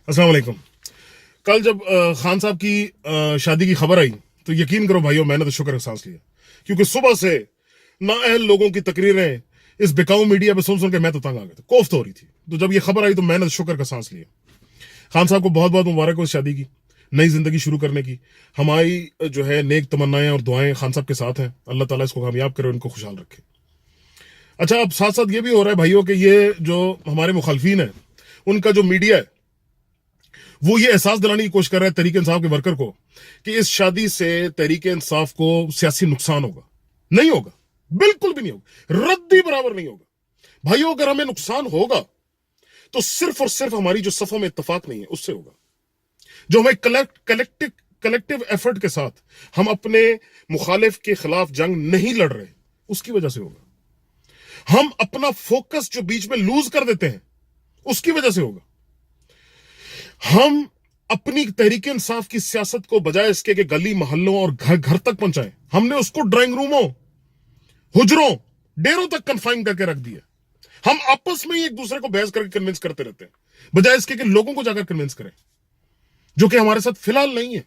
अस्सलाम वालेकुम। कल जब खान साहब की शादी की खबर आई तो यकीन करो भाइयों, मैंने तो शुक्र का सांस लिया, क्योंकि सुबह से नाअहल लोगों की तकरीरें इस बिकाऊ मीडिया पे सुन सुन के मैं तो तंग आ गया था, कोफ्त हो रही थी। तो जब ये खबर आई तो मैंने तो शुक्र का सांस लिया। खान साहब को बहुत बहुत मुबारक हो इस शादी की, नई जिंदगी शुरू करने की। हमारी जो है नेक तमन्नाएं और दुआएं खान साहब के साथ हैं। अल्लाह ताला इसको कामयाब करे और इनको खुशहाल रखे। अच्छा, अब साथ साथ ये भी हो रहा है भाइयों कि ये जो हमारे मुखालफीन है, उनका जो मीडिया है, वो ये एहसास दिलाने की कोशिश कर रहा है तहरीक इंसाफ के वर्कर को कि इस शादी से तहरीक इंसाफ को सियासी नुकसान होगा। नहीं होगा, बिल्कुल भी नहीं होगा, रद्दी बराबर नहीं होगा। भाइयों, अगर हमें नुकसान होगा तो सिर्फ और सिर्फ हमारी जो सफों में इत्तेफाक नहीं है उससे होगा। जो हमें कलेक्टिव एफर्ट के साथ हम अपने मुखालिफ के खिलाफ जंग नहीं लड़ रहे, उसकी वजह से होगा। हम अपना फोकस जो बीच में लूज कर देते हैं उसकी वजह से होगा। हम अपनी तहरीक इंसाफ की सियासत को बजाय इसके कि गली मोहल्लों और घर घर तक पहुंचाएं, हमने उसको ड्राइंग रूमों, हुजरों, डेरों तक कन्फाइन करके रख दिया। हम आपस में ही एक दूसरे को बहस करके कन्विंस करते रहते हैं, बजाय इसके कि लोगों को जाकर कन्विंस करें, जो कि हमारे साथ फिलहाल नहीं है,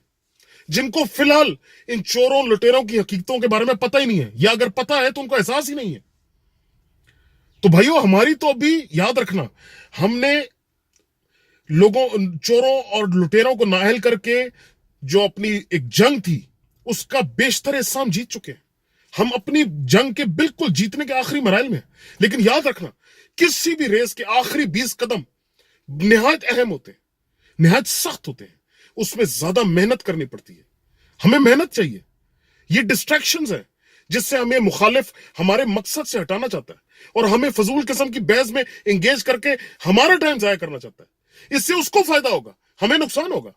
जिनको फिलहाल इन चोरों लुटेरों की हकीकतों के बारे में पता ही नहीं है, या अगर पता है तो उनको एहसास ही नहीं है। तो भाइयों, हमारी तो अभी याद रखना, हमने लोगों, चोरों और लुटेरों को नाअहल करके जो अपनी एक जंग थी उसका बेशतर हिस्सा हम जीत चुके हैं। हम अपनी जंग के बिल्कुल जीतने के आखिरी मराइल में हैं। लेकिन याद रखना, किसी भी रेस के आखिरी 20 कदम निहायत अहम होते हैं, निहायत सख्त होते हैं, उसमें ज्यादा मेहनत करनी पड़ती है। हमें मेहनत चाहिए। ये डिस्ट्रैक्शंस है जिससे हमें मुखालिफ हमारे मकसद से हटाना चाहता है और हमें फजूल किस्म की बहस में एंगेज करके हमारा टाइम जाया करना चाहता है। इससे उसको फायदा होगा, हमें नुकसान होगा।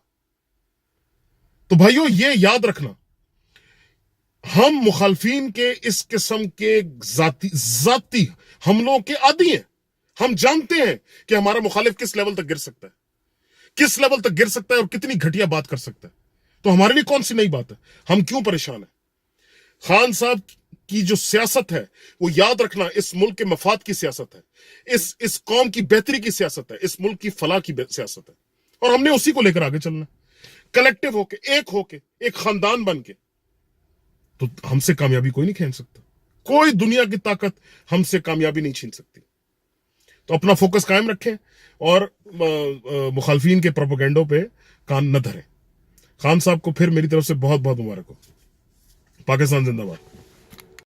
तो भाइयों, ये याद रखना, हम मुखालफीन के इस किस्म के जाती हमलों के आदी हैं। हम जानते हैं कि हमारा मुखालिफ किस लेवल तक गिर सकता है, किस लेवल तक गिर सकता है और कितनी घटिया बात कर सकता है। तो हमारे लिए कौन सी नई बात है, हम क्यों परेशान हैं? खान साहब की जो सियासत है वो याद रखना इस मुल्क के मफाद की सियासत है, इस कौम की बेहतरी की सियासत है, इस मुल्क की फलाह की सियासत है, और हमने उसी को लेकर आगे चलना, कलेक्टिव होके, एक खानदान बन के। तो हमसे कामयाबी कोई नहीं छीन सकता, कोई दुनिया की ताकत हमसे कामयाबी नहीं छीन सकती। तो अपना फोकस कायम रखें और मुखालफीन के प्रोपेगेंडों पे कान न धरें। खान साहब को फिर मेरी तरफ से बहुत बहुत मुबारक हो। पाकिस्तान जिंदाबाद।